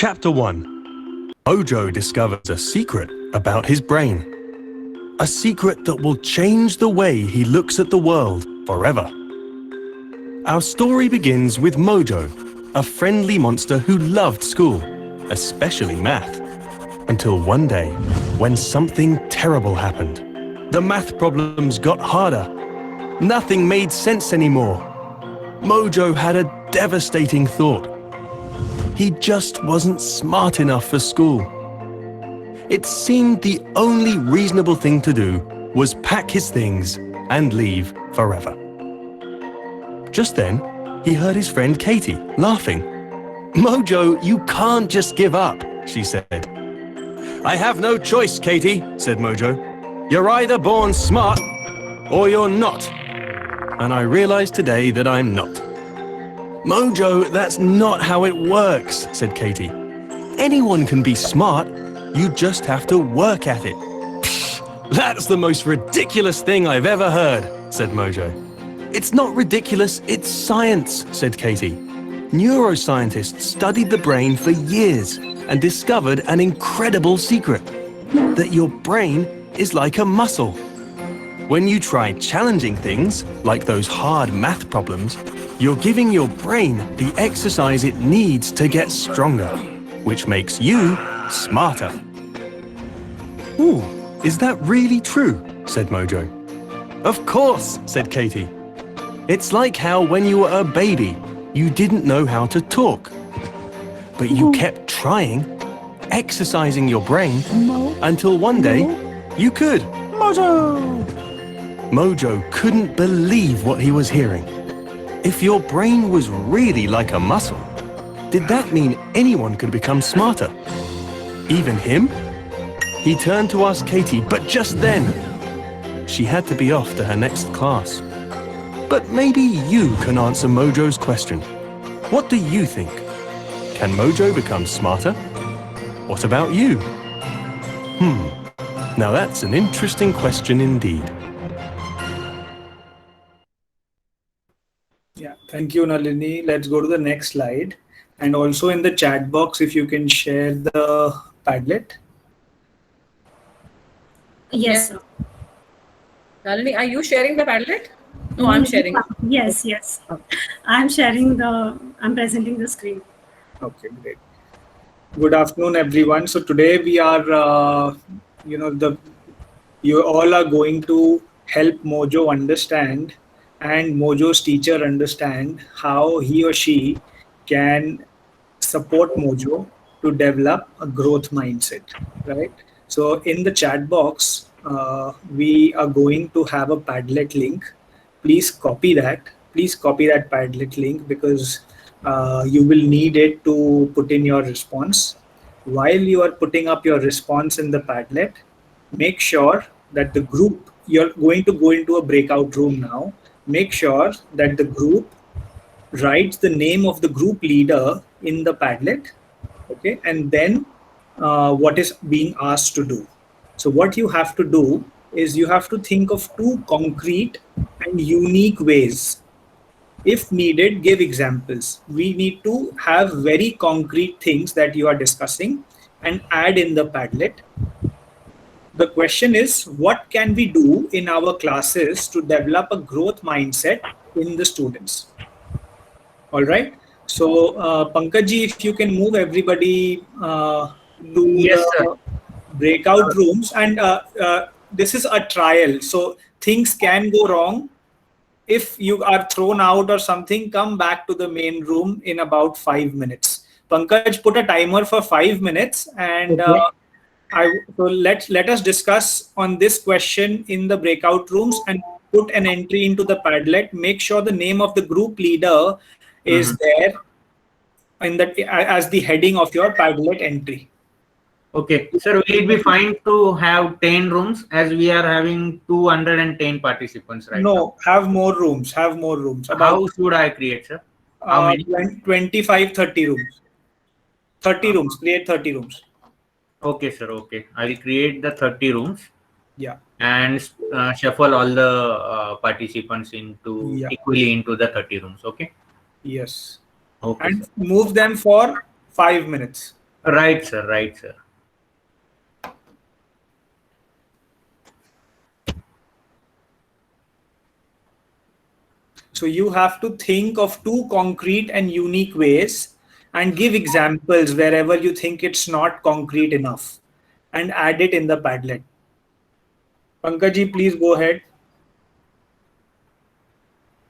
Chapter 1. Mojo discovers a secret about his brain. A secret that will change the way he looks at the world forever. Our story begins with Mojo, a friendly monster who loved school, especially math. Until one day, when something terrible happened. The math problems got harder. Nothing made sense anymore. Mojo had a devastating thought. He just wasn't smart enough for school. It seemed the only reasonable thing to do was pack his things and leave forever. Just then, he heard his friend Katie laughing. "Mojo, you can't just give up," she said. "I have no choice, Katie," said Mojo. "You're either born smart or you're not. And I realize today that I'm not." "Mojo, that's not how it works," said Katie. "Anyone can be smart. You just have to work at it." "That's the most ridiculous thing I've ever heard," said Mojo. "It's not ridiculous, it's science," said Katie. "Neuroscientists studied the brain for years and discovered an incredible secret, that your brain is like a muscle. When you try challenging things, like those hard math problems, you're giving your brain the exercise it needs to get stronger, which makes you smarter." "Ooh, is that really true?" said Mojo. "Of course," said Katie. "It's like how when you were a baby, you didn't know how to talk. But you kept trying, exercising your brain, until one day you could." Mojo couldn't believe what he was hearing. If your brain was really like a muscle, did that mean anyone could become smarter? Even him? He turned to ask Katie, but just then, she had to be off to her next class. But maybe you can answer Mojo's question. What do you think? Can Mojo become smarter? What about you? Now that's an interesting question indeed. Yeah, thank you, Nalini. Let's go to the next slide. And also in the chat box, if you can share the Padlet. Yes, sir. Nalini, are you sharing the Padlet? No, I'm sharing. Yes. I'm presenting the screen. Okay, great. Good afternoon, everyone. So today we are, you all are going to help Mojo understand and Mojo's teacher understand how he or she can support Mojo to develop a growth mindset, right? So in the chat box, we are going to have a Padlet link. Please copy that. Please copy that Padlet link because you will need it to put in your response. While you are putting up your response in the Padlet, make sure that the group, you're going to go into a breakout room now. Make sure that the group writes the name of the group leader in the Padlet, okay, and then what is being asked to do. So what you have to do is you have to think of two concrete and unique ways. If needed, give examples. We need to have very concrete things that you are discussing and add in the Padlet. The question is, what can we do in our classes to develop a growth mindset in the students? All right. So, Pankaj, if you can move everybody to the breakout rooms, and this is a trial, so things can go wrong. If you are thrown out or something, come back to the main room in about 5 minutes. Pankaj, put a timer for 5 minutes, and so let us discuss on this question in the breakout rooms and put an entry into the Padlet. Make sure the name of the group leader is there in as the heading of your Padlet entry. Okay, sir, will it be fine to have 10 rooms as we are having 210 participants right now? No, have more rooms. Have more rooms. How should I create, sir? How many? 25, 30 rooms. 30 rooms. Create 30 rooms. Okay, sir. Okay, I will create the 30 rooms. Yeah. And shuffle all the participants into equally into the 30 rooms. Okay. Yes. Okay. And move them for 5 minutes. Right, sir. Right, sir. So you have to think of two concrete and unique ways and give examples wherever you think it's not concrete enough and add it in the Padlet. Pankaj, please go ahead.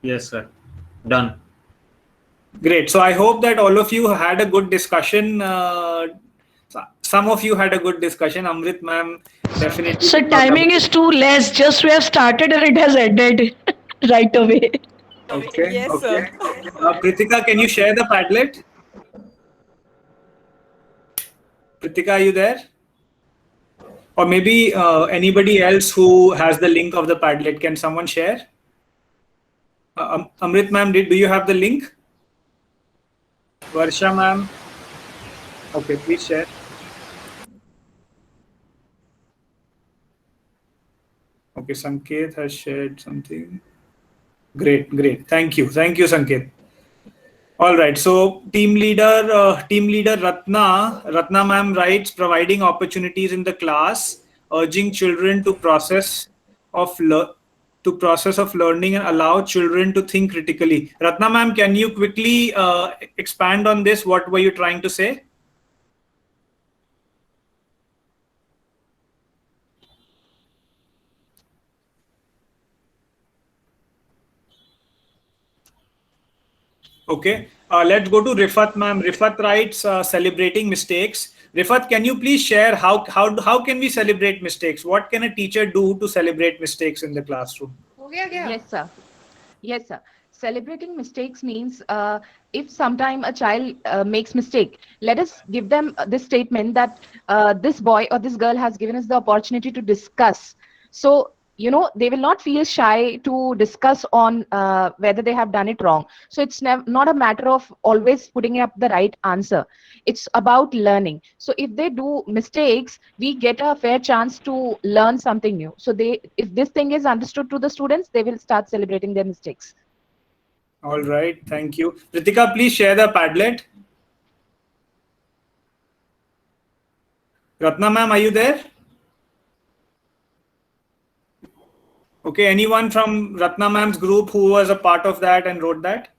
Yes, sir. Done. Great. So I hope that all of you had a good discussion. Some of you had a good discussion. Amrit ma'am definitely. So timing is too less. Just we have started and it has ended right away. Okay. Yes, okay. sir. Pritika, can you share the Padlet? Pritika, are you there? Or maybe anybody else who has the link of the Padlet, can someone share? Amrit ma'am, do you have the link? Varsha ma'am. Okay, please share. Okay, Sanket has shared something. Great, great. Thank you, Sanket. All right. So team leader Ratna ma'am writes, providing opportunities in the class, urging children to process of learning and allow children to think critically. Ratna ma'am, can you quickly expand on this? What were you trying to say? Okay, let's go to Rifat ma'am. Rifat writes, celebrating mistakes. Rifat, can you please share how can we celebrate mistakes? What can a teacher do to celebrate mistakes in the classroom? Yes, sir. Yes, sir. Celebrating mistakes means if sometime a child makes mistake, let us give them this statement that this boy or this girl has given us the opportunity to discuss. So, they will not feel shy to discuss on whether they have done it wrong. So it's not a matter of always putting up the right answer. It's about learning. So if they do mistakes, we get a fair chance to learn something new. So if this thing is understood to the students, they will start celebrating their mistakes. All right, thank you. Ritika, please share the Padlet. Ratna ma'am, are you there? Okay, anyone from Ratna ma'am's group who was a part of that and wrote that?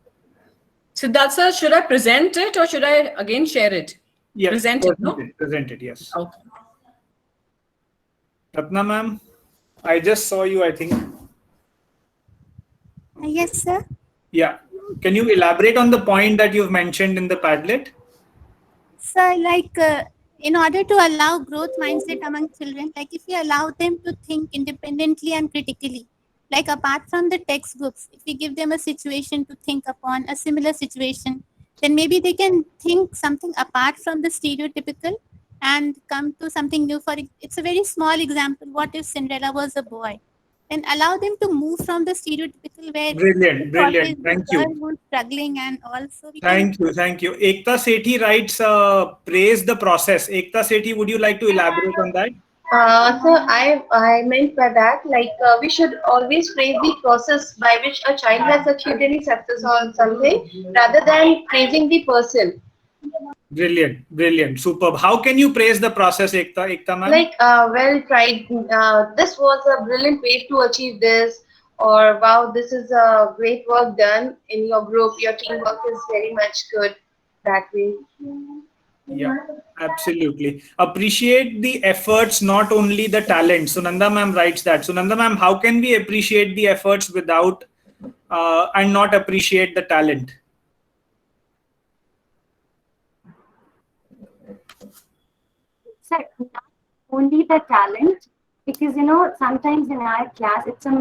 Siddharth sir, should I present it or should I again share it? Yes, present it, no? Present it, yes. Okay. Ratna ma'am, I just saw you, I think. Yes, sir. Yeah. Can you elaborate on the point that you've mentioned in the Padlet? So, in order to allow growth mindset among children, if we allow them to think independently and critically, apart from the textbooks, if we give them a situation to think upon, a similar situation, then maybe they can think something apart from the stereotypical and come to something new. It's a very small example. What if Cinderella was a boy? And allow them to move from the stereotypical where brilliant. Thank you. Who's struggling and also. Thank you. Ekta Sethi writes, praise the process. Ekta Sethi, would you like to elaborate on that? So I meant by that, we should always praise the process by which a child has achieved any success or something, rather than praising the person. Brilliant, superb. How can you praise the process, Ekta ma'am? Well tried. This was a brilliant way to achieve this, or wow, this is a great work done in your group. Your teamwork is very much good that way. Yeah, absolutely. Appreciate the efforts, not only the talent. Sunanda ma'am writes that. Sunanda ma'am, how can we appreciate the efforts without and not appreciate the talent? Sir, not only the talent, because sometimes in our class it's a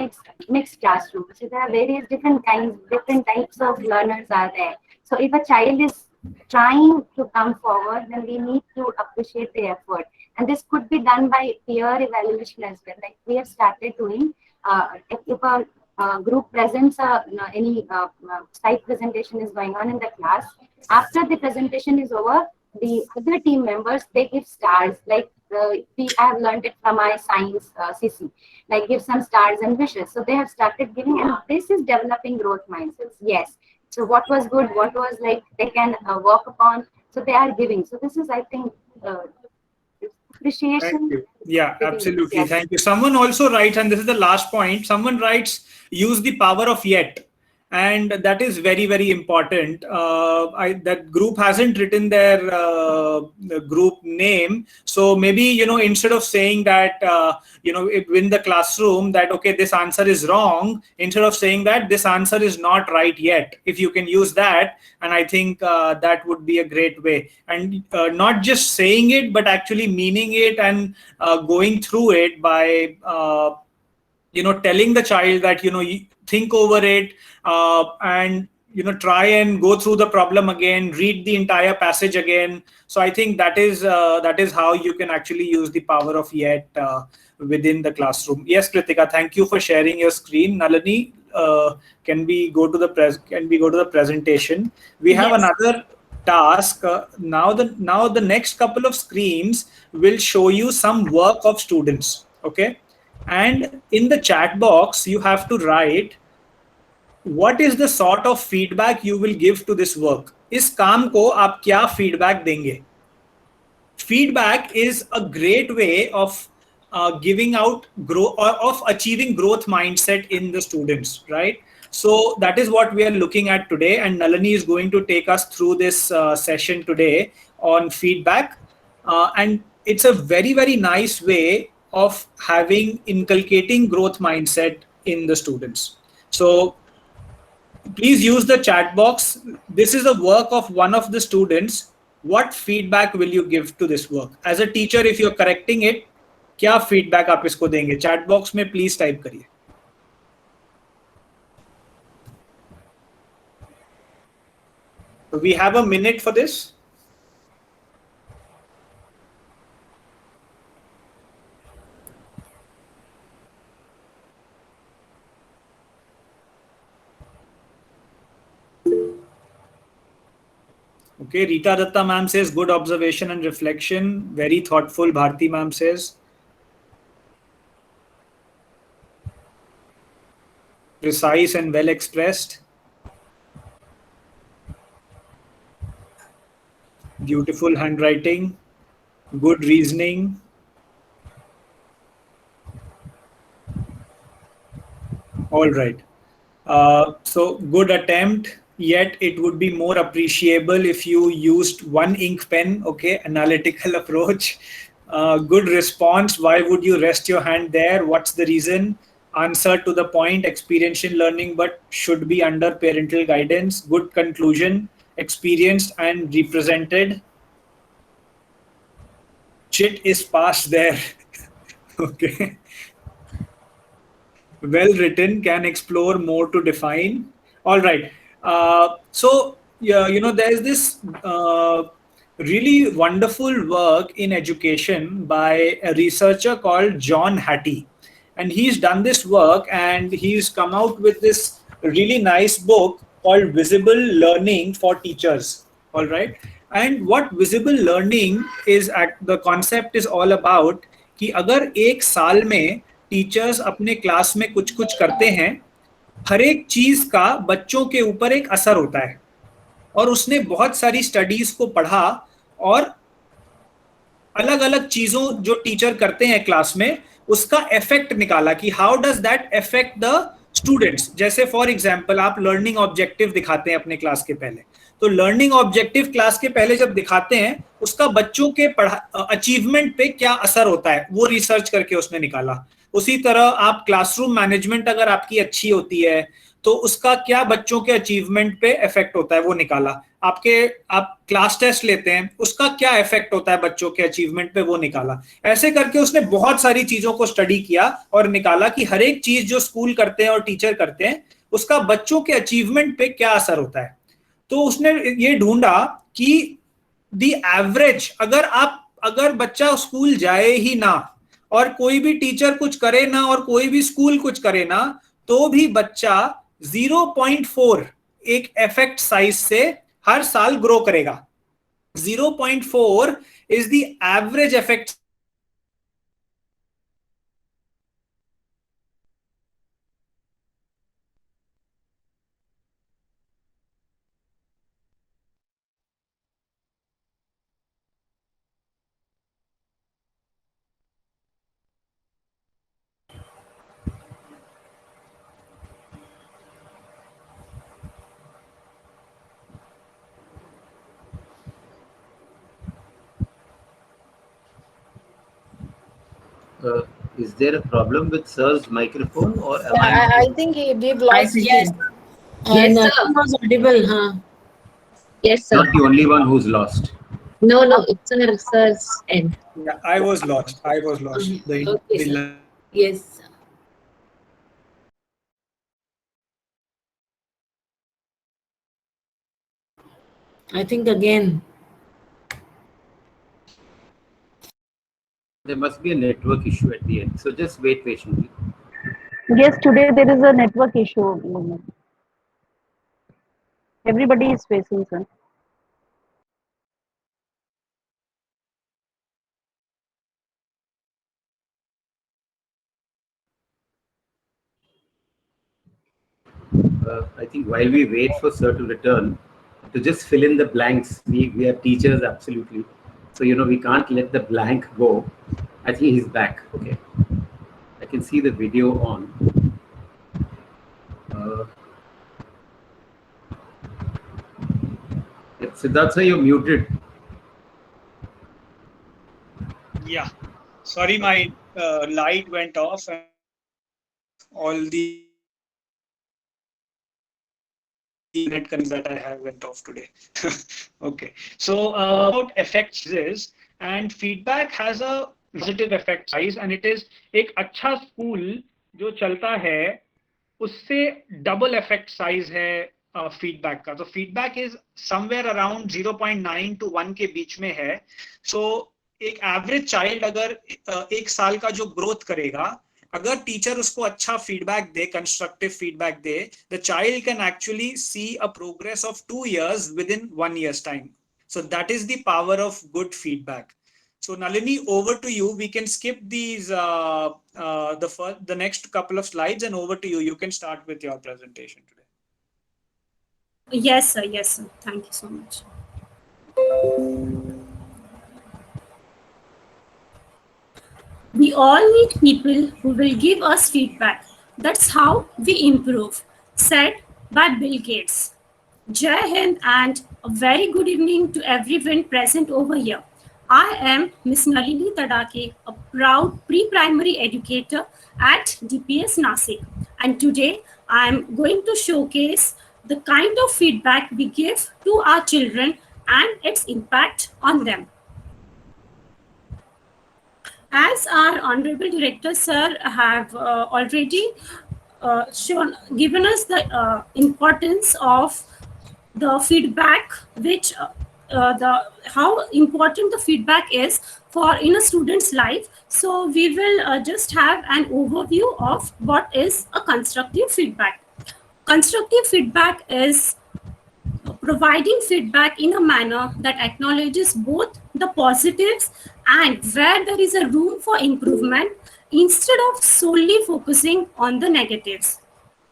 mixed classroom. So there are various different types of learners are there. So if a child is trying to come forward, then we need to appreciate the effort. And this could be done by peer evaluation as well. Like we have started doing, if a group presents any slide presentation is going on in the class, after the presentation is over, the other team members, they give stars, I have learned it from my science CC, give some stars and wishes. So they have started giving, and this is developing growth mindsets. Yes. So what was good, what was they can work upon. So they are giving. So this is, I think, appreciation. Thank you. Yeah, Giving- absolutely. yes. Thank you. Someone also writes, and this is the last point, someone writes, use the power of yet. And that is very, very important. That group hasn't written their group name. So maybe, instead of saying that, in the classroom that, okay, this answer is wrong, instead of saying that this answer is not right yet, if you can use that, and I think that would be a great way. And not just saying it, but actually meaning it and going through it by, telling the child that, you think over it, and try and go through the problem again, read the entire passage again. So I think that is how you can actually use the power of yet within the classroom. Yes, Kritika, thank you for sharing your screen. Nalini, can we go to the presentation? We have Yes. another task. Now the next couple of screens will show you some work of students. Okay, and in the chat box you have to write what is the sort of feedback you will give to this work. इस काम को आप क्या feedback देंगे? Feedback is a great way of giving out growth, or of achieving growth mindset in the students, right? So that is what we are looking at today, and Nalini is going to take us through this session today on feedback, and it's a very, very nice way of inculcating growth mindset in the students. So please use the chat box. This is a work of one of the students. What feedback will you give to this work? As a teacher, if you're correcting it, क्या feedback आप इसको देंगे? Chat box में please type करिए. So we have a minute for this. Okay, Rita Datta ma'am says good observation and reflection. Very thoughtful, Bharti ma'am says. Precise and well expressed. Beautiful handwriting. Good reasoning. All right. So good attempt. Yet it would be more appreciable if you used one ink pen. Okay, analytical approach. Good response. Why would you rest your hand there? What's the reason? Answer to the point. Experiential learning, but should be under parental guidance. Good conclusion. Experienced and represented. Chit is passed there. Okay. Well written, can explore more to define. All right. So yeah, there's this really wonderful work in education by a researcher called John Hattie, and he's done this work and he's come out with this really nice book called Visible Learning for Teachers. All right. And what visible learning is, the concept is all about कि अगर एक साल में teachers अपने class में कुछ कुछ करते हैं, हर एक चीज का बच्चों के ऊपर एक असर होता है. और उसने बहुत सारी स्टडीज को पढ़ा और अलग अलग चीजों जो टीचर करते हैं क्लास में उसका इफेक्ट निकाला कि how does that effect the students. जैसे फॉर एग्जांपल आप लर्निंग ऑब्जेक्टिव दिखाते हैं अपने क्लास के पहले, तो लर्निंग ऑब्जेक्टिव क्लास के पहले जब दिखाते हैं उसका बच्चों के अचीवमेंट पे क्या असर होता है, वो रिसर्च करके उसने निकाला. उसी तरह आप क्लासरूम मैनेजमेंट अगर आपकी अच्छी होती है तो उसका क्या बच्चों के अचीवमेंट पे इफेक्ट होता है, वो निकाला. आप क्लास टेस्ट लेते हैं, उसका क्या इफेक्ट होता है बच्चों के अचीवमेंट पे, वो निकाला. ऐसे करके उसने बहुत सारी चीजों को स्टडी किया और निकाला कि हर एक चीज जो स्कूल करते हैं और टीचर करते हैं उसका बच्चों के अचीवमेंट पे क्या असर होता है. तो उसने ये ढूंढा कि द एवरेज, अगर बच्चा स्कूल जाए ही ना और कोई भी टीचर कुछ करे ना और कोई भी स्कूल कुछ करे ना, तो भी बच्चा 0.4 एक इफेक्ट साइज से हर साल ग्रो करेगा. 0.4 is the average effect. Is there a problem with Sir's microphone or am I think we've lost. Yes. And Yes, sir. it was audible, huh? Yes, sir. not the only one who's lost? No, it's a sir's end. Yeah, I was lost. Okay, sir. Yes. I think again. There must be a network issue at the end. So just wait patiently. Yes, today there is a network issue. Everybody is facing, sir. I think while we wait for Sir to return, to just fill in the blanks, we are teachers, absolutely. So, we can't let the blank go. I think he's back. Okay. I can see the video on. Siddharth, sir, you're muted. Yeah. Sorry, my light went off and all the internet connections that I have went off today. Okay. So about effects is, and feedback has a positive effect size, and it is एक अच्छा school जो चलता है उससे double effect size है feedback का. तो feedback is somewhere around 0.9 to 1 के बीच में है. So एक average child अगर एक साल का जो growth करेगा, अगर टीचर उसको अच्छा feedback they, constructive feedback they, the child can actually see a progress of 2 years within 1 year's time. So that is the power of good feedback. So Nalini, over to you. We can skip these the next couple of slides and over to you. You can start with your presentation today. Yes, sir. Yes, sir. Thank you so much. We all need people who will give us feedback. That's how we improve, said by Bill Gates. Jai Hind and a very good evening to everyone present over here. I am Ms. Nalini Tadake, a proud pre-primary educator at DPS Nasik. And today I am going to showcase the kind of feedback we give to our children and its impact on them. As our Honorable Director Sir have already given us the importance of the feedback, which how important the feedback is for in a student's life. So we will just have an overview of what is a constructive feedback. Constructive feedback is providing feedback in a manner that acknowledges both the positives and where there is a room for improvement instead of solely focusing on the negatives.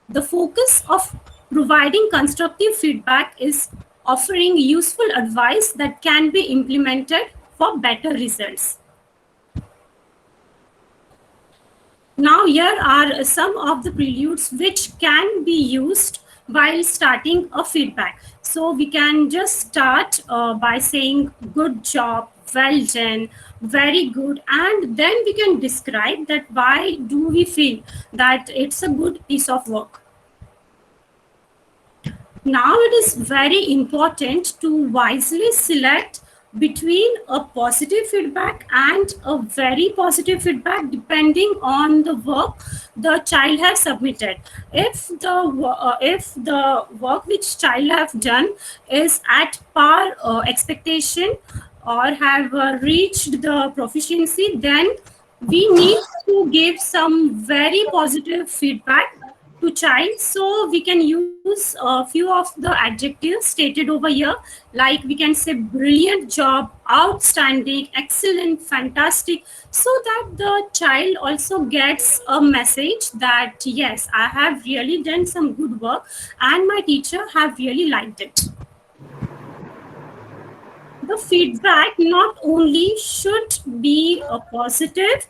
The focus of providing constructive feedback is offering useful advice that can be implemented for better results. Now here are some of the preludes which can be used while starting a feedback. So we can just start by saying good job, well done, very good, and then we can describe that why do we feel that it's a good piece of work. Now it is very important to wisely select between a positive feedback and a very positive feedback depending on the work the child has submitted. If the work which child have done is at par expectation or have reached the proficiency, then we need to give some very positive feedback to child. So we can use a few of the adjectives stated over here, like we can say brilliant job, outstanding, excellent, fantastic, so that the child also gets a message that yes, I have really done some good work and my teacher have really liked it. The feedback not only should be a positive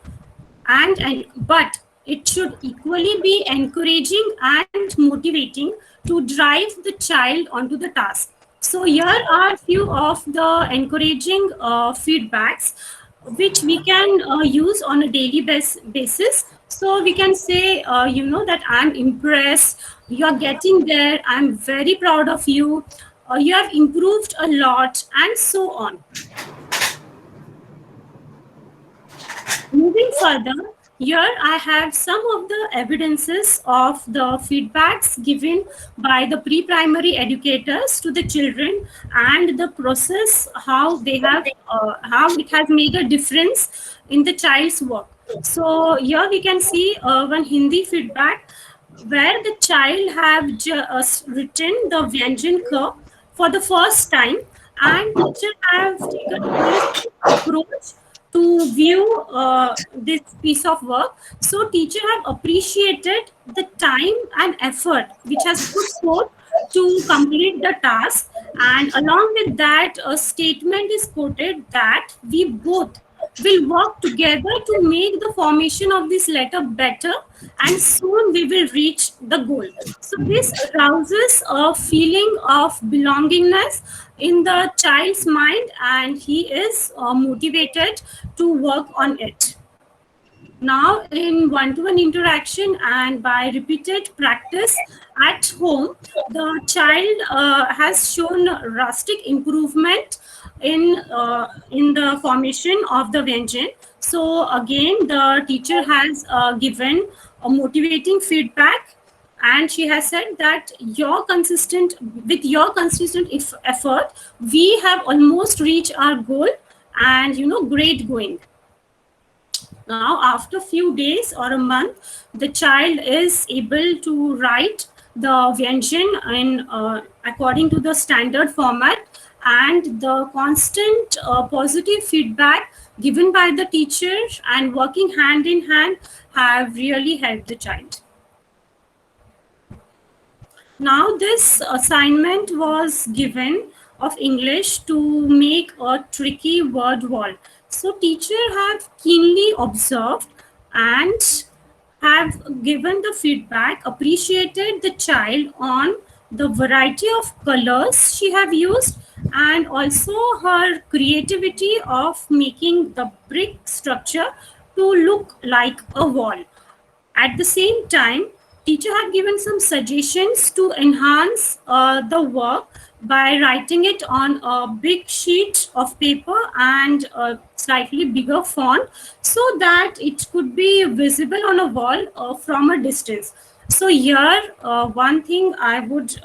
but it should equally be encouraging and motivating to drive the child onto the task. So here are a few of the encouraging feedbacks. which we can use on a daily basis. So we can say, that I'm impressed, you're getting there, I'm very proud of you, you have improved a lot, and so on. Moving further, here I have some of the evidences of the feedbacks given by the pre-primary educators to the children and the process, how they have, how it has made a difference in the child's work. So here we can see one Hindi feedback where the child have written the Vyanjan Ka for the first time, and teacher have taken a approach to view this piece of work. So teacher have appreciated the time and effort which has put forth to complete the task, and along with that a statement is quoted that we both will work together to make the formation of this letter better, and soon we will reach the goal. So this arouses a feeling of belongingness in the child's mind, and he is motivated to work on it. Now, in one-to-one interaction and by repeated practice at home, the child has shown drastic improvement in the formation of the Vyanjan. So again, the teacher has given a motivating feedback, and she has said that with your consistent effort, we have almost reached our goal, and great going. Now, after a few days or a month, the child is able to write the Vyanjan in according to the standard format, and the constant positive feedback given by the teacher and working hand in hand have really helped the child. Now, this assignment was given of English to make a tricky word wall. So teacher have keenly observed and have given the feedback, appreciated the child on the variety of colors she have used, and also her creativity of making the brick structure to look like a wall. At the same time, teacher had given some suggestions to enhance the work by writing it on a big sheet of paper and a slightly bigger font, so that it could be visible on a wall from a distance. So here, one thing I would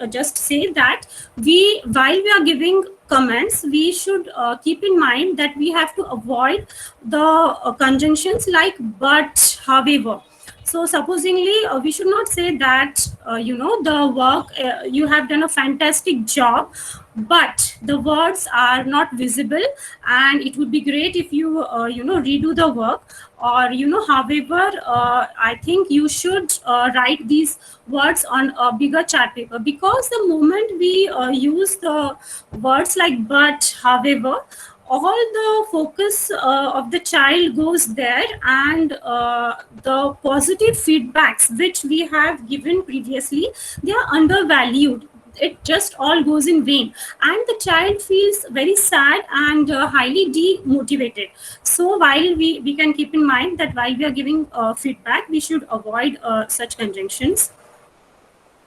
just say that while we are giving comments, we should keep in mind that we have to avoid the conjunctions like but, however. So supposingly, we should not say that, the work, you have done a fantastic job, but the words are not visible, and it would be great if you, redo the work. Or, however, I think you should write these words on a bigger chart paper, because the moment we use the words like but, however, all the focus of the child goes there, and the positive feedbacks which we have given previously, they are undervalued. It just all goes in vain, and the child feels very sad and highly demotivated. So while we can keep in mind that while we are giving feedback, we should avoid such conjunctions.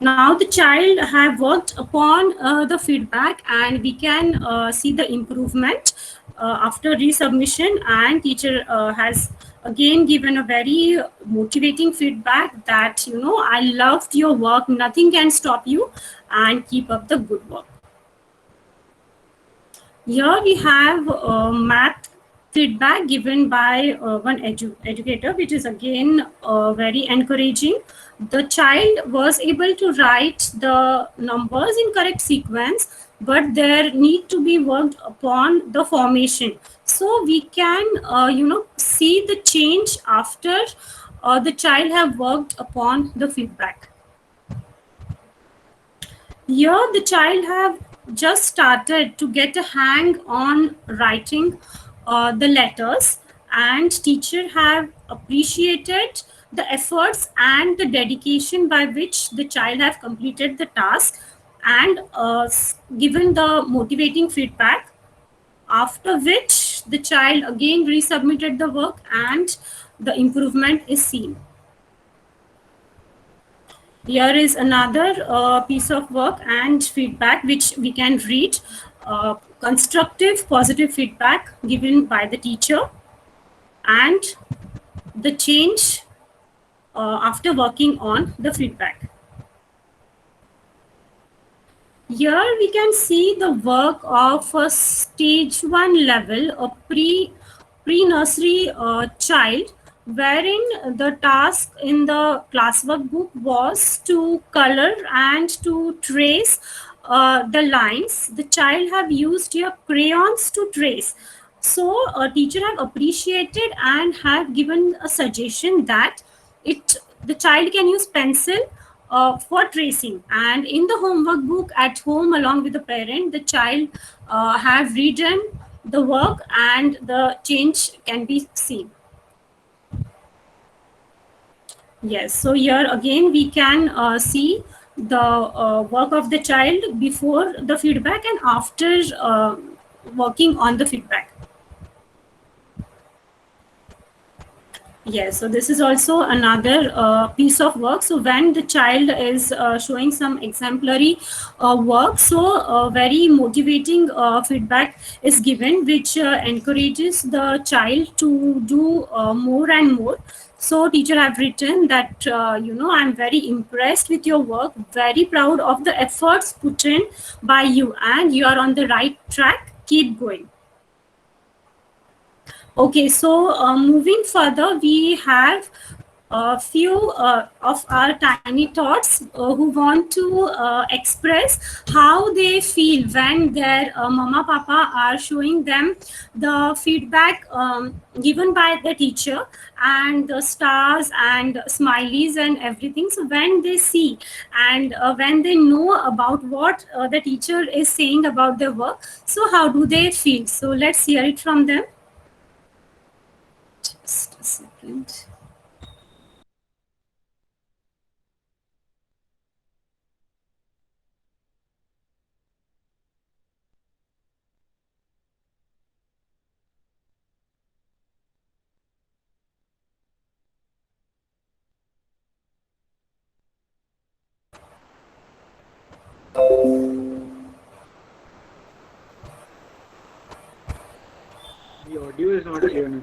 Now the child have worked upon the feedback, and we can see the improvement after resubmission, and teacher has again given a very motivating feedback that, I loved your work, nothing can stop you, and keep up the good work. Here we have math feedback given by one educator, which is again very encouraging. The child was able to write the numbers in correct sequence, but there need to be worked upon the formation. So we can, see the change after the child have worked upon the feedback. Here the child have just started to get a hang on writing the letters, and teacher have appreciated the efforts and the dedication by which the child have completed the task, and given the motivating feedback, after which the child again resubmitted the work and the improvement is seen. Here is another piece of work and feedback which we can read. Constructive positive feedback given by the teacher and the change after working on the feedback. Here we can see the work of a stage 1 level, a pre-nursery child, wherein the task in the classwork book was to color and to trace the lines. The child have used here crayons to trace. So a teacher have appreciated and have given a suggestion that the child can use pencil for tracing, and in the homework book at home along with the parent, the child have written the work and the change can be seen. Yes, so here again we can see the work of the child before the feedback and after working on the feedback. Yes, so this is also another piece of work. So when the child is showing some exemplary work, so very motivating feedback is given, which encourages the child to do more and more. So teacher have written that, I'm very impressed with your work, very proud of the efforts put in by you, and you are on the right track, keep going. Okay, so moving further, we have a few of our tiny tots who want to express how they feel when their mama papa are showing them the feedback given by the teacher and the stars and smileys and everything. So when they see and when they know about what the teacher is saying about their work, so how do they feel? So let's hear it from them. Just a second. The audio is not clear now.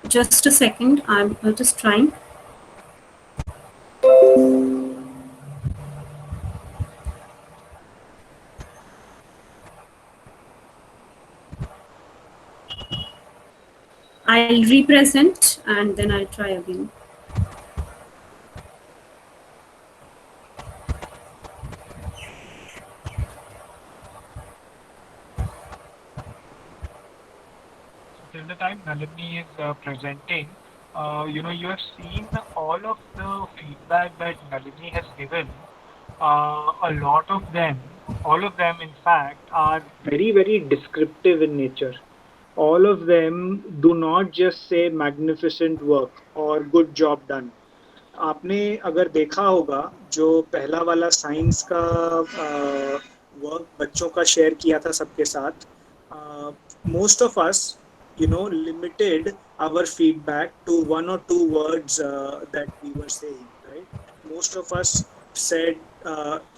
Just a second, I'm just trying. I'll represent and then I'll try again. Till the time Nalini is presenting, you have seen all of the feedback that Nalini has given. A lot of them, all of them in fact, are very, very descriptive in nature. All of them do not just say magnificent work or good job done. आपने अगर देखा होगा जो पहला वाला science का work बच्चों का शेयर किया था सबके साथ, most of us limited our feedback to 1 or 2 words that we were saying, right? Most of us said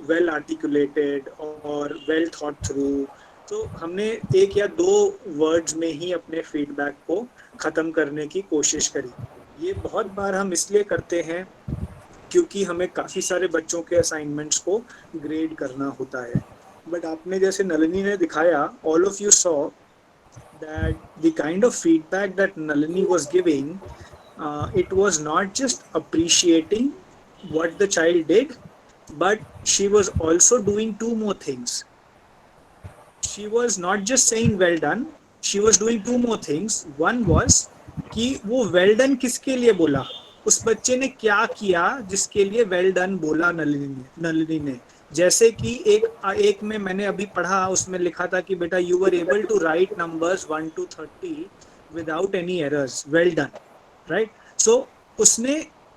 well articulated or well thought through. तो हमने 1 या 2 वर्ड्स में ही अपने फीडबैक को ख़त्म करने की कोशिश करी. ये बहुत बार हम इसलिए करते हैं क्योंकि हमें काफ़ी सारे बच्चों के असाइनमेंट्स को ग्रेड करना होता है. बट आपने जैसे नलिनी ने दिखाया, all of you saw that the kind of feedback that Nalini was giving, it was not just appreciating what the child did, but she was also doing 2 more things. She was not just saying well done, she was doing 2 more things. One was कि वो well done किसके लिए बोला, उस बच्चे ने क्या किया जिसके लिए well done बोला नलिनी ने. जैसे कि एक में मैंने अभी पढ़ा, उसमें लिखा था कि बेटा you were able to write numbers 1 to 30 without any errors. Well done, right? So उसने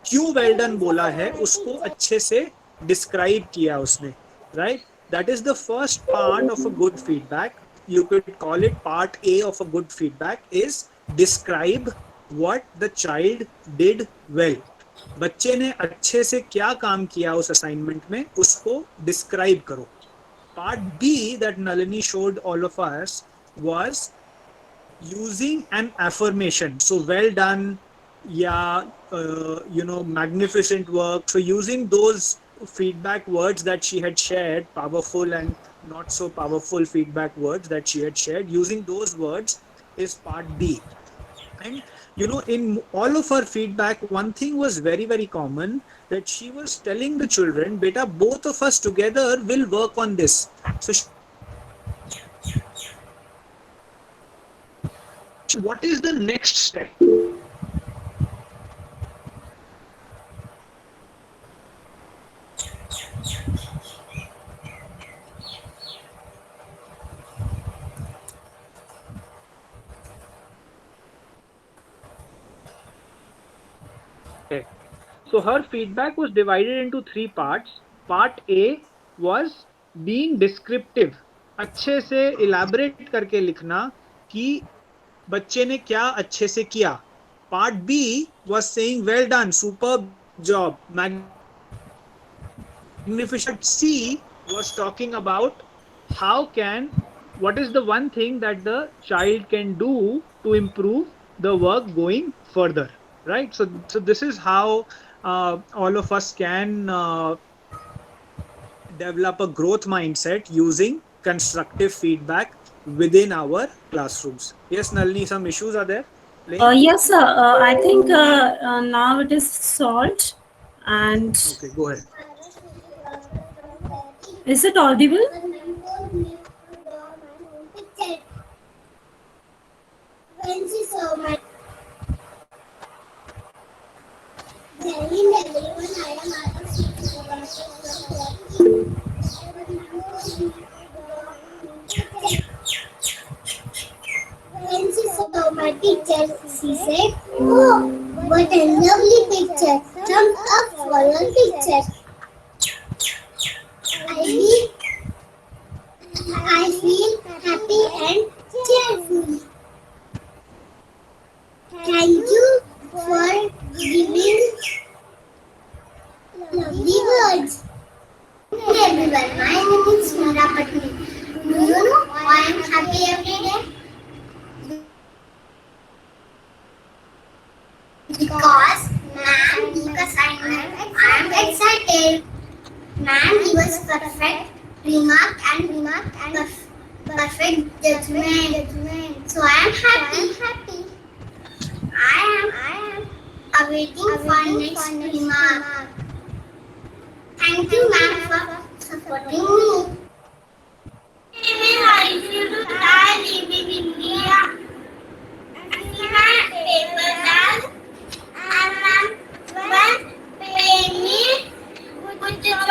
क्यों वेल डन बोला है उसको अच्छे से डिस्क्राइब किया उसने, right? That is the first part of a good feedback. You could call it part A of a good feedback is describe what the child did well. बच्चे ने अच्छे से क्या काम किया उस असाइनमेंट में, उसको डिस्क्राइब करो. Part B that Nalini showed all of us was using an affirmation. So well done, magnificent work. So using those feedback words that she had shared, powerful and not so powerful feedback words that she had shared, using those words is part B. And in all of her feedback, one thing was very, very common, that she was telling the children, beta, both of us together will work on this. So what is the next step? Okay. So her feedback was divided into 3 parts. Part A was being descriptive. अच्छे से elaborate करके लिखना कि बच्चे ने क्या अच्छे से किया. Part B was saying well done, superb job, magnificent. C was talking about what is the one thing that the child can do to improve the work going further, right? So this is how all of us can develop a growth mindset using constructive feedback within our classrooms. Yes, Nalini, some issues are there? Yes, sir. I think now it is solved. And okay, go ahead. Is it audible? When she saw my picture, she said, "Oh, what a lovely picture! Thumbs up for your picture." I feel happy and cheerful. Thank you for giving lovely words. Hey everyone, my name is Smara Patni. Do you know why I am happy every day? Because ma'am gave assignment, I am excited. Ma'am gave us perfect remark and perfect judgment. So I am happy. I am awaiting for next remark. Thank you, ma'am, for supporting me. I live in India. I see my paper done. And ma'am paid me good job. I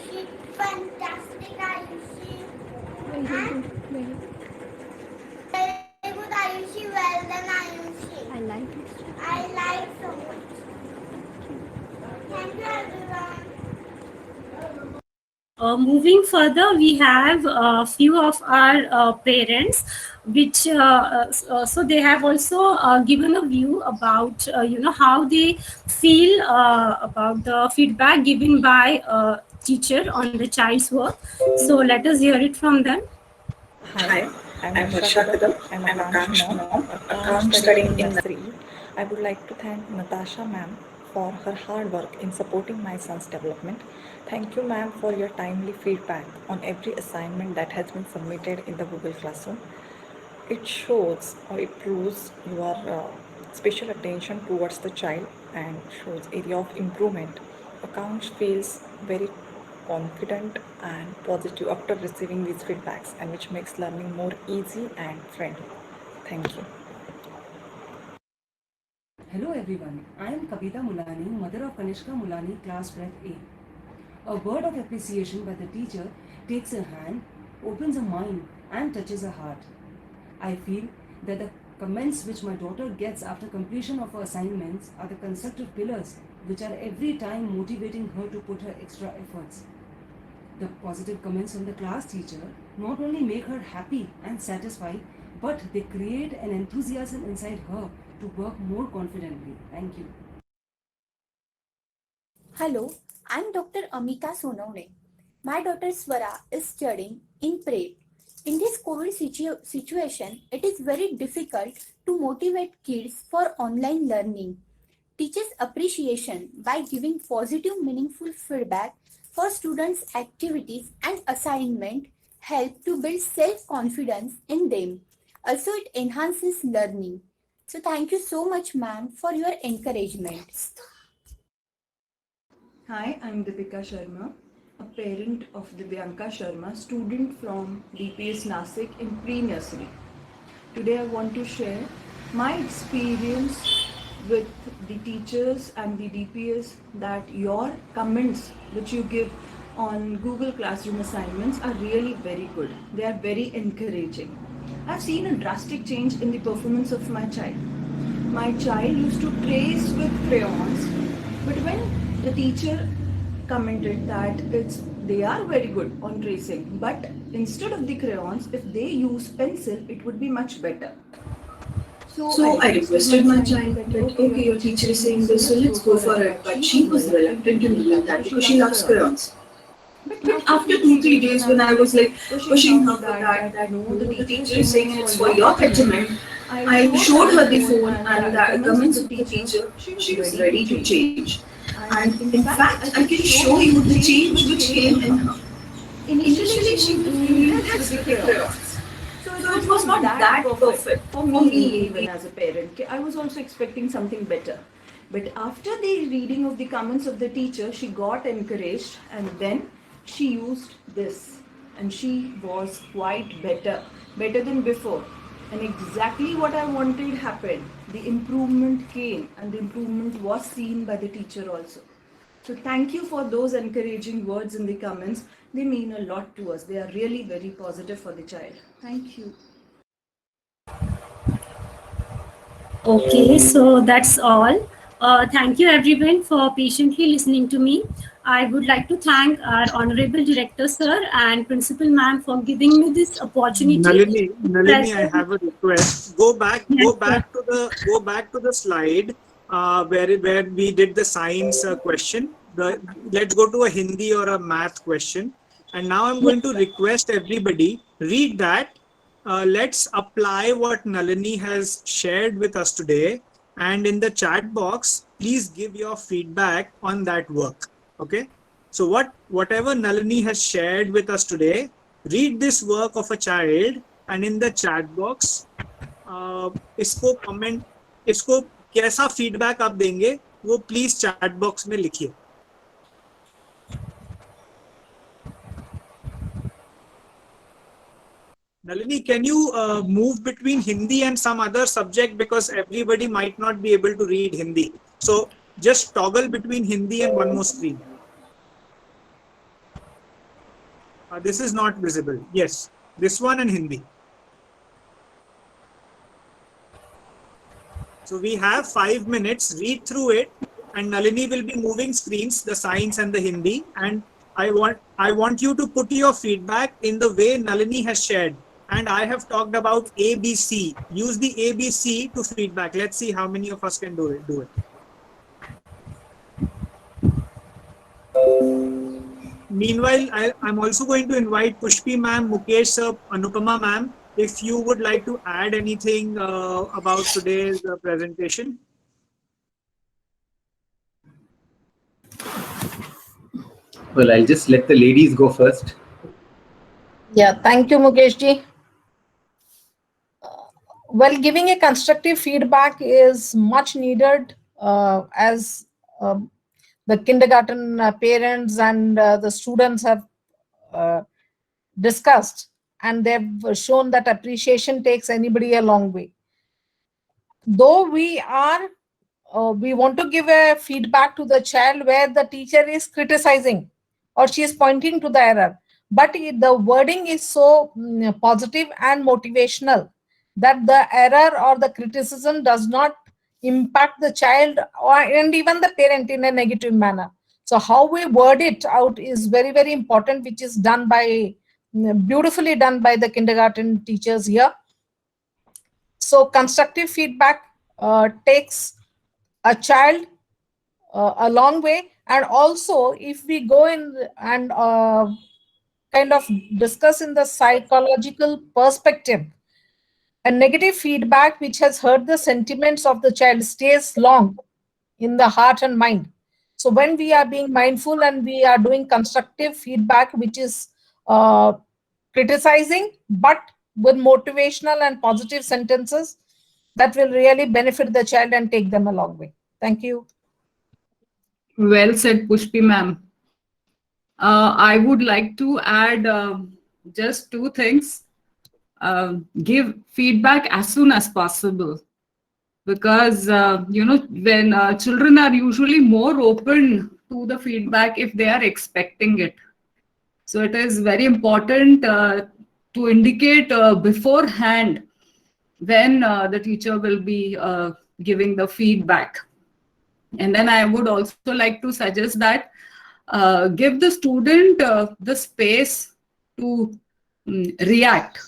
see fantastic. I see very good. I see well done. I see. I like it. I like so much. Thank you, everyone. Moving further, we have a few of our parents, which so they have also given a view about how they feel about the feedback given by a teacher on the child's work. So let us hear it from them. Hi, I'm Varsha Kadam. I'm a Akansh mom, account studying in 3. I would like to thank Natasha ma'am for her hard work in supporting my son's development. Thank you ma'am for your timely feedback on every assignment that has been submitted in the Google Classroom. It shows or it proves your special attention towards the child and shows area of improvement. Akansh feels very confident and positive after receiving these feedbacks, and which makes learning more easy and friendly. Thank you. Hello everyone, I am Kavita Mulani, mother of Kanishka Mulani, class 12A. A word of appreciation by the teacher takes a hand, opens a mind and touches a heart. I feel that the comments which my daughter gets after completion of her assignments are the constructive pillars which are every time motivating her to put her extra efforts. The positive comments from the class teacher not only make her happy and satisfied, but they create an enthusiasm inside her to work more confidently. Thank you. Hello, I'm Dr. Amita Sonawne. My daughter Swara is studying in PREP. In this COVID situation, it is very difficult to motivate kids for online learning. Teachers' appreciation by giving positive, meaningful feedback for students' activities and assignment help to build self-confidence in them. Also, it enhances learning. So thank you so much, ma'am, for your encouragement. Hi, I'm Deepika Sharma, a parent of Divyanka Sharma, student from DPS Nasik in pre-nursery. Today I want to share my experience with the teachers and the DPS that your comments which you give on Google Classroom assignments are really very good. They are very encouraging. I've seen a drastic change in the performance of my child. My child used to trace with crayons, but when the teacher commented that they are very good on tracing, but instead of the crayons, if they use pencil, it would be much better. So I requested my child that, okay, your teacher is saying this, so let's go for it. But she was reluctant in doing that because she loves crayons. But after 2-3 days, when I was like pushing her for that no, the teacher is saying it's for your betterment, I showed her the phone and the comments of the teacher. She was ready to change. And in fact, I can show you the change which came in her. Initially, she was with the crayons. So it was not that perfect for me even as a parent. I was also expecting something better. But after the reading of the comments of the teacher, she got encouraged and then she used this. And she was quite better than before. And exactly what I wanted happened. The improvement came and the improvement was seen by the teacher also. So thank you for those encouraging words in the comments. They mean a lot to us. They are really very positive for the child. Thank you. Okay, so that's all. Thank you everyone for patiently listening to me. I would like to thank our Honorable Director Sir and Principal Ma'am for giving me this opportunity. Nalini, I have a request. Go back to the slide where we did the science question. Let's go to a Hindi or a math question. And now I'm going to request everybody read that. Let's apply what Nalini has shared with us today. And in the chat box, please give your feedback on that work. Okay. So whatever Nalini has shared with us today, read this work of a child and in the chat box, इसको comment, इसको कैसा feedback आप देंगे, वो please chat box में लिखिए. Nalini, can you move between Hindi and some other subject because everybody might not be able to read Hindi. So just toggle between Hindi and one more screen. This is not visible. Yes, this one and Hindi. So we have 5 minutes, read through it and Nalini will be moving screens, the science and the Hindi. And I want you to put your feedback in the way Nalini has shared. And I have talked about ABC. Use the ABC to feedback. Let's see how many of us can do it. Meanwhile, I'm also going to invite Pushpi ma'am, Mukesh sir, Anupama ma'am, if you would like to add anything about today's presentation. Well, I'll just let the ladies go first. Yeah, thank you, Mukesh ji. Well, giving a constructive feedback is much needed as the kindergarten parents and the students have discussed, and they've shown that appreciation takes anybody a long way. Though we want to give a feedback to the child where the teacher is criticizing or she is pointing to the error, but the wording is so positive and motivational that the error or the criticism does not impact the child and even the parent in a negative manner. So how we word it out is very, very important, which is done by beautifully done by the kindergarten teachers here. So constructive feedback takes a child a long way. And also, if we go in and kind of discuss in the psychological perspective, a negative feedback which has hurt the sentiments of the child stays long in the heart and mind. So when we are being mindful and we are doing constructive feedback, which is criticizing, but with motivational and positive sentences, that will really benefit the child and take them a long way. Thank you. Well said, Pushpi ma'am. I would like to add just two things. Give feedback as soon as possible, because when children are usually more open to the feedback if they are expecting it. So it is very important to indicate beforehand when the teacher will be giving the feedback. And then I would also like to suggest that give the student the space to react,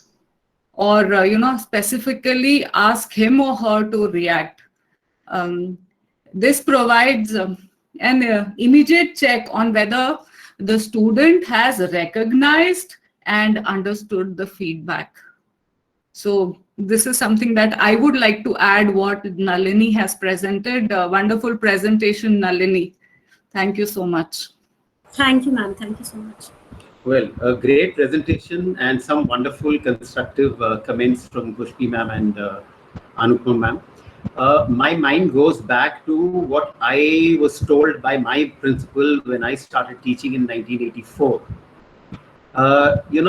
or specifically ask him or her to react. This provides an immediate check on whether the student has recognized and understood the feedback. So this is something that I would like to add what Nalini has presented. Wonderful presentation, Nalini. Thank you so much. Thank you, ma'am. Thank you so much. Well, a great presentation and some wonderful constructive comments from Pushpi ma'am and Anupam ma'am. My mind goes back to what I was told by my principal when I started teaching in 1984.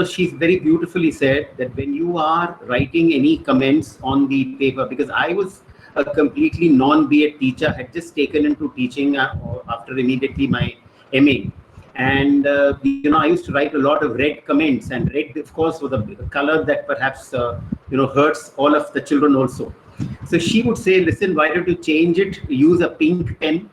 She very beautifully said that when you are writing any comments on the paper, because I was a completely non-B.Ed teacher, had just taken into teaching after immediately my MA. And, I used to write a lot of red comments, and red, of course, was a color that perhaps, hurts all of the children also. So she would say, listen, why don't you change it, use a pink pen?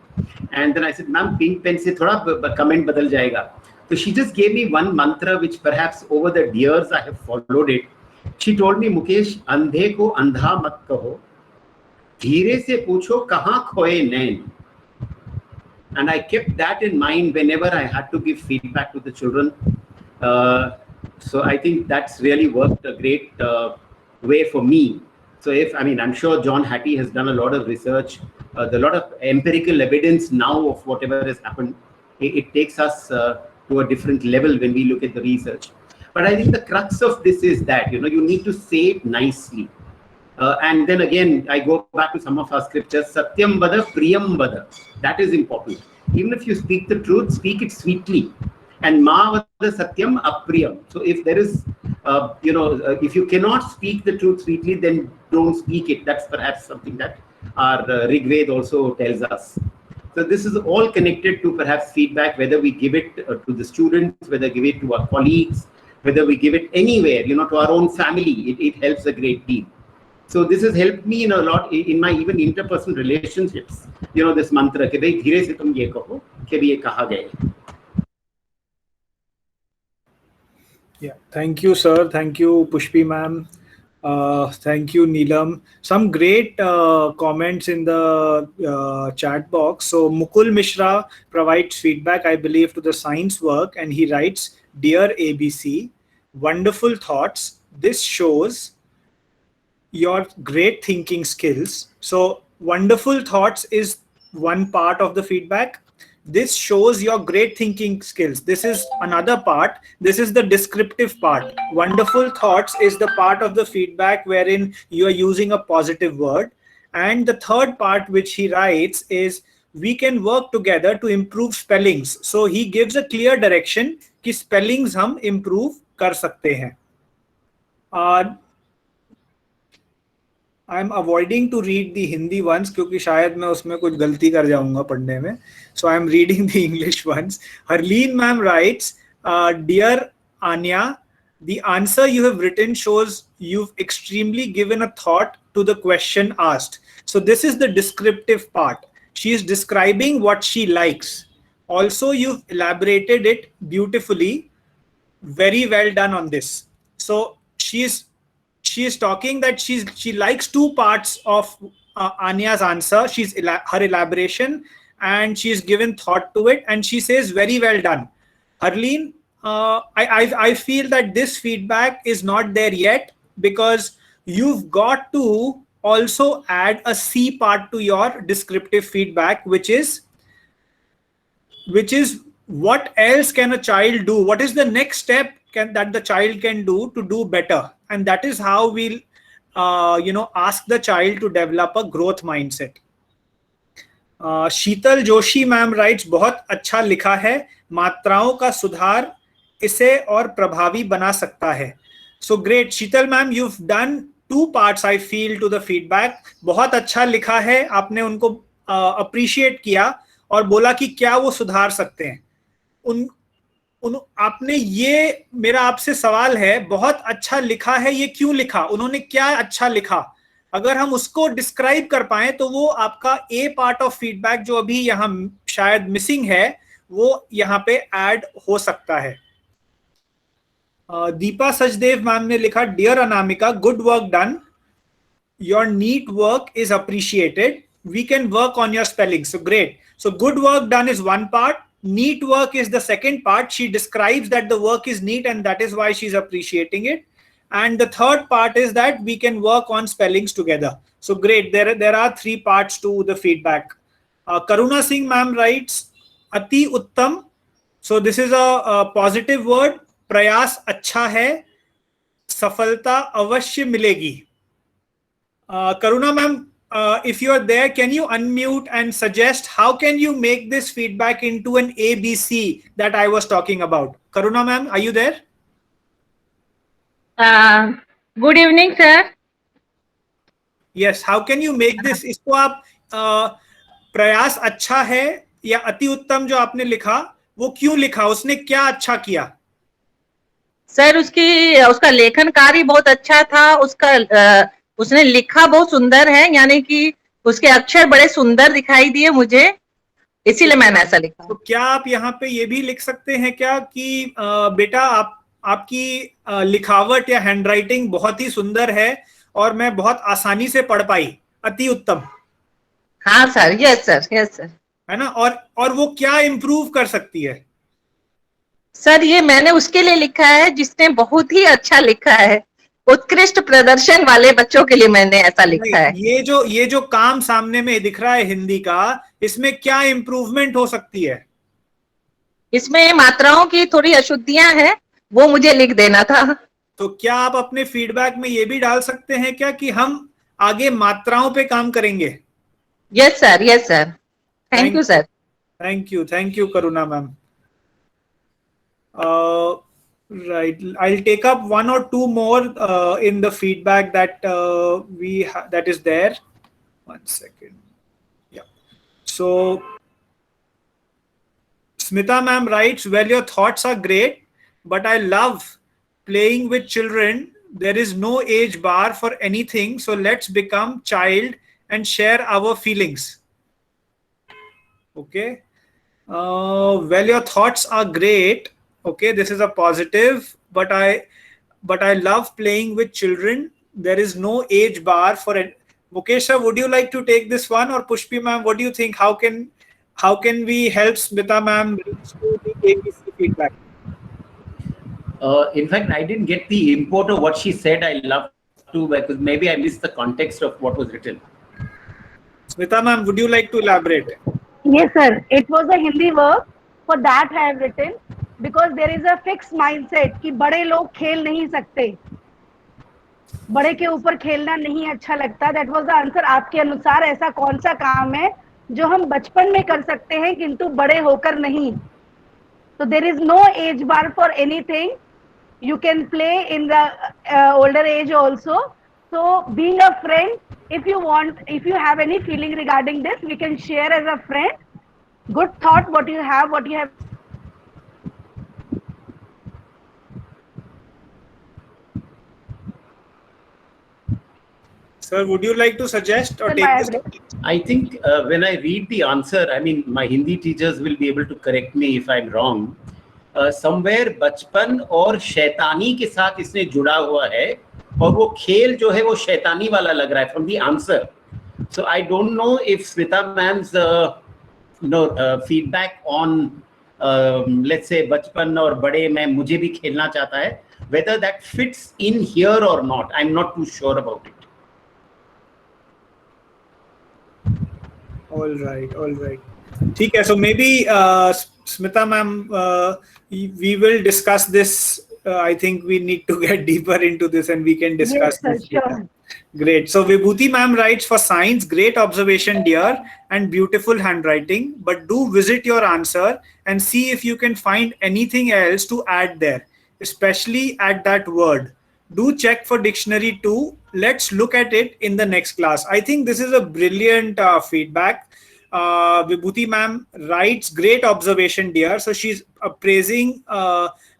And then I said, ma'am, pink pen se thoda comment badal jayega. So she just gave me one mantra, which perhaps over the years I have followed it. She told me, Mukesh, andhe ko andha mat kaho, dheere se pucho kahan khoye nain. And I kept that in mind whenever I had to give feedback to the children. So I think that's really worked a great way for me. So I'm sure John Hattie has done a lot of research, a lot of empirical evidence now of whatever has happened. It takes us to a different level when we look at the research. But I think the crux of this is that, you need to say it nicely. And then again, I go back to some of our scriptures, Satyam Vada, Priyam Vada. That is important. Even if you speak the truth, speak it sweetly. And Ma Vada Satyam Apriyam. So if there is, if you cannot speak the truth sweetly, then don't speak it. That's perhaps something that our Rig Veda also tells us. So this is all connected to perhaps feedback, whether we give it to the students, whether we give it to our colleagues, whether we give it anywhere, to our own family. It helps a great deal. So this has helped me in a lot in my even interpersonal relationships. This mantra, ke bhai dheere se tum ye kaho, ke bhi ye kaha gaye. Yeah, thank you, sir. Thank you, Pushpi ma'am. Thank you, Neelam. Some great comments in the chat box. So Mukul Mishra provides feedback, I believe, to the science work, and he writes, "Dear ABC, wonderful thoughts. This shows your great thinking skills." So wonderful thoughts is one part of the feedback. This shows your great thinking skills. This is another part. This is the descriptive part. Wonderful thoughts is the part of the feedback wherein you are using a positive word. And the third part which he writes is, we can work together to improve spellings. So he gives a clear direction कि spellings हम improve कर सकते हैं. I'm avoiding to read the Hindi ones क्योंकि शायद मैं उसमें कुछ गलती कर जाऊंगा पढ़ने में. So I'm reading the English ones. Harleen ma'am writes, "Dear Anya, the answer you have written shows you've extremely given a thought to the question asked." So this is the descriptive part. She is describing what she likes. Also, you've elaborated it beautifully. Very well done on this. So she is talking that she likes two parts of Anya's answer. Her elaboration, and she's given thought to it, and she says very well done. Harleen, I feel that this feedback is not there yet, because you've got to also add a C part to your descriptive feedback, which is what else can a child do? What is the next step that the child can do to do better? And that is how we'll ask the child to develop a growth mindset. Sheetal Joshi ma'am rights, बहुत अच्छा लिखा है, मात्राओं का सुधार इसे और प्रभावी बना सकता है. So great, Sheetal ma'am, you've done 2 parts I feel to the feedback. बहुत अच्छा लिखा है, आपने उनको appreciate किया और बोला कि क्या वो सुधार सकते हैं. आपने ये, मेरा आपसे सवाल है, बहुत अच्छा लिखा है, ये क्यों लिखा, उन्होंने क्या अच्छा लिखा? अगर हम उसको डिस्क्राइब कर पाए तो वो आपका ए पार्ट ऑफ फीडबैक जो अभी यहाँ शायद मिसिंग है, वो यहाँ पे ऐड हो सकता है. दीपा सचदेव मैम ने लिखा, dear Anamika, good work done, your neat work is appreciated, we can work on your spelling. So great. So good work done is one part, neat work is the second part. She describes that the work is neat and that is why she's appreciating it. And the third part is that we can work on spellings together. So great. There are 3 parts to the feedback. Karuna Singh ma'am writes, Ati Uttam. So this is a positive word. Prayas अच्छा है, सफलता अवश्य मिलेगी. Karuna ma'am, if you are there, can you unmute and suggest how can you make this feedback into an ABC that I was talking about? Karuna ma'am, are you there? Good evening, sir. Yes, how can you make this? इसको आप प्रयास अच्छा है या अति उत्तम जो आपने लिखा, वो क्यों लिखा, उसने क्या अच्छा किया? सर, उसका लेखन कार्य बहुत अच्छा था, उसने लिखा बहुत सुंदर है, यानी कि उसके अक्षर बड़े सुंदर दिखाई दिए मुझे, इसीलिए मैंने ऐसा लिखा. तो क्या आप यहाँ पे ये भी लिख सकते हैं क्या कि बेटा आपकी लिखावट या हैंडराइटिंग बहुत ही सुंदर है और मैं बहुत आसानी से पढ़ पाई, अति उत्तम. हाँ sir, yes sir, yes sir. है ना? और वो क्या इम्प्रूव कर सकती है? सर, ये मैंने उसके लिए लिखा है जिसने बहुत ही अच्छा लिखा है, उत्कृष्ट प्रदर्शन वाले बच्चों के लिए मैंने ऐसा लिखा है. ये जो काम सामने में दिख रहा है हिंदी का, इसमें क्या इम्प्रूवमेंट हो सकती है? इसमें मात्राओं की थोड़ी अशुद्धियां हैं, वो मुझे लिख देना था. तो क्या आप अपने फीडबैक में ये भी डाल सकते हैं क्या कि हम आगे मात्राओं पे काम करेंगे? Yes sir, yes sir. Thank you sir. Thank you Karuna ma'am. Right, I'll take up 1 or 2 more in the feedback that that is there. 1 second. Yeah. So Smita ma'am writes, well, your thoughts are great, but I love playing with children. There is no age bar for anything, so let's become child and share our feelings. Okay. Well, your thoughts are great. Okay, this is a positive, but I love playing with children. There is no age bar for it. Mukesh sir, would you like to take this one, or Pushpi ma'am, what do you think? How can we help Smita ma'am reach to the ABC feedback? In fact, I didn't get the import of what she said. I love to, because maybe I missed the context of what was written. Smita ma'am, would you like to elaborate? Yes, sir. It was a Hindi work. For that I have written, because there is a fixed mindset कि बड़े लोग खेल नहीं सकते, बड़े के ऊपर खेलना नहीं अच्छा लगता. That was the answer. आपके अनुसार ऐसा कौन सा काम है जो हम बचपन में कर सकते हैं किंतु बड़े होकर नहीं? So there is no age bar for anything. You can play in the older age also. So being a friend, if you have any feeling regarding this, we can share as a friend. Good thought, what you have. Sir, would you like to suggest or take this? I think when I read the answer, I mean, my Hindi teachers will be able to correct me if I'm wrong. Somewhere बचपन और शैतानी के साथ इसने जुड़ा हुआ है और वो खेल जो है वो शैतानी वाला लग रहा है from the answer. So I don't know if Smita ma'am's feedback on let's say बचपन और बड़े में मुझे भी खेलना चाहता है, whether that fits in here or not. I'm not too sure about it. All right. ठीक है, so maybe Smita ma'am, we will discuss this. I think we need to get deeper into this and we can discuss this later. Great. So Vibhuti ma'am writes, for science, great observation dear and beautiful handwriting, but do visit your answer and see if you can find anything else to add there, especially at that word. Do check for dictionary too. Let's look at it in the next class. I think this is a brilliant feedback. Vibhuti ma'am writes, great observation dear. So she's appraising,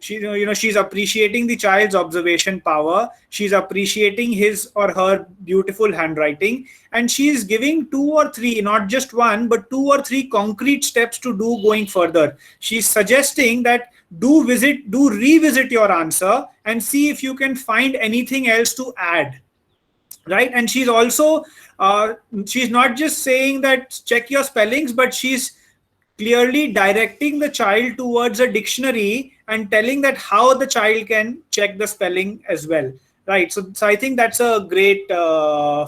she's appreciating the child's observation power. She's appreciating his or her beautiful handwriting, and she's giving 2 or 3, not just 1, but 2 or 3 concrete steps to do going further. She's suggesting that do revisit your answer and see if you can find anything else to add. Right? And she's also, she's not just saying that check your spellings, but she's clearly directing the child towards a dictionary and telling that how the child can check the spelling as well. Right. So I think that's a great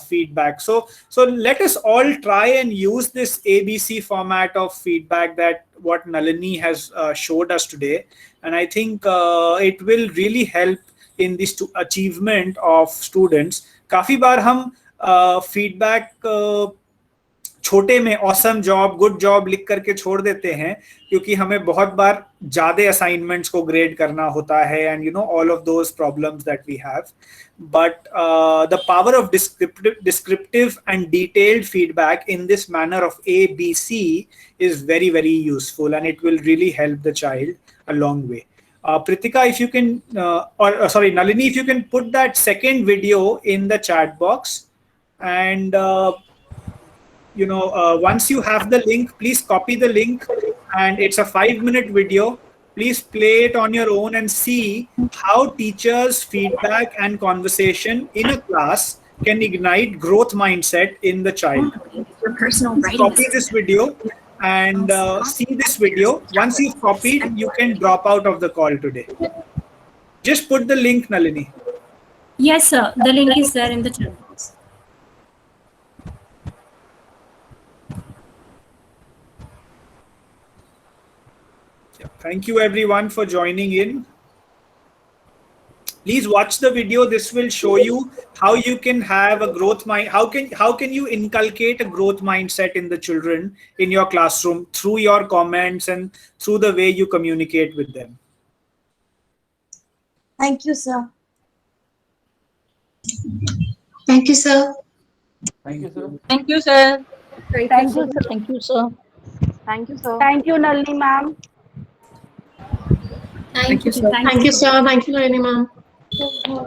feedback. So let us all try and use this ABC format of feedback that what Nalini has showed us today. And I think it will really help in this achievement of students. काफी बार हम feedback छोटे में awesome job, good job लिख करके छोड़ देते हैं क्योंकि हमें बहुत बार ज्यादा असाइनमेंट्स को ग्रेड करना होता है and all of those problems that we have. But the power of descriptive and detailed feedback in this manner of ABC is very, very useful, and it will really help the child a long way. Pritika, if you can, Nalini, if you can put that second video in the chat box, and once you have the link, please copy the link, and it's a 5-minute video. Please play it on your own and see how teachers' feedback and conversation in a class can ignite growth mindset in the child. Your personal writing. Copy this video and see this video. Once you've copied, you can drop out of the call today. Just put the link, Nalini. Yes, sir. The link is there in the chat box. Thank you everyone for joining in. Please watch the video. This will show you how you can have a growth mind. How can you inculcate a growth mindset in the children in your classroom through your comments and through the way you communicate with them. Thank you, sir. Thank you, sir. Thank you, sir. Thank you, sir. Thank you, sir. Thank you, sir. Thank you, sir. Thank you, Nalini ma'am. Thank you, sir. Thank you, sir. Thank you, Nalini ma'am.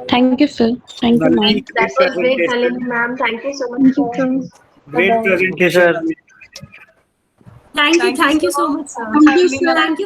Thank you, sir. Thank you, ma'am. That was great, Nalini ma'am. Thank you so much. Great presentation. Thank you so much, sir. Thank you, sir. Thank you.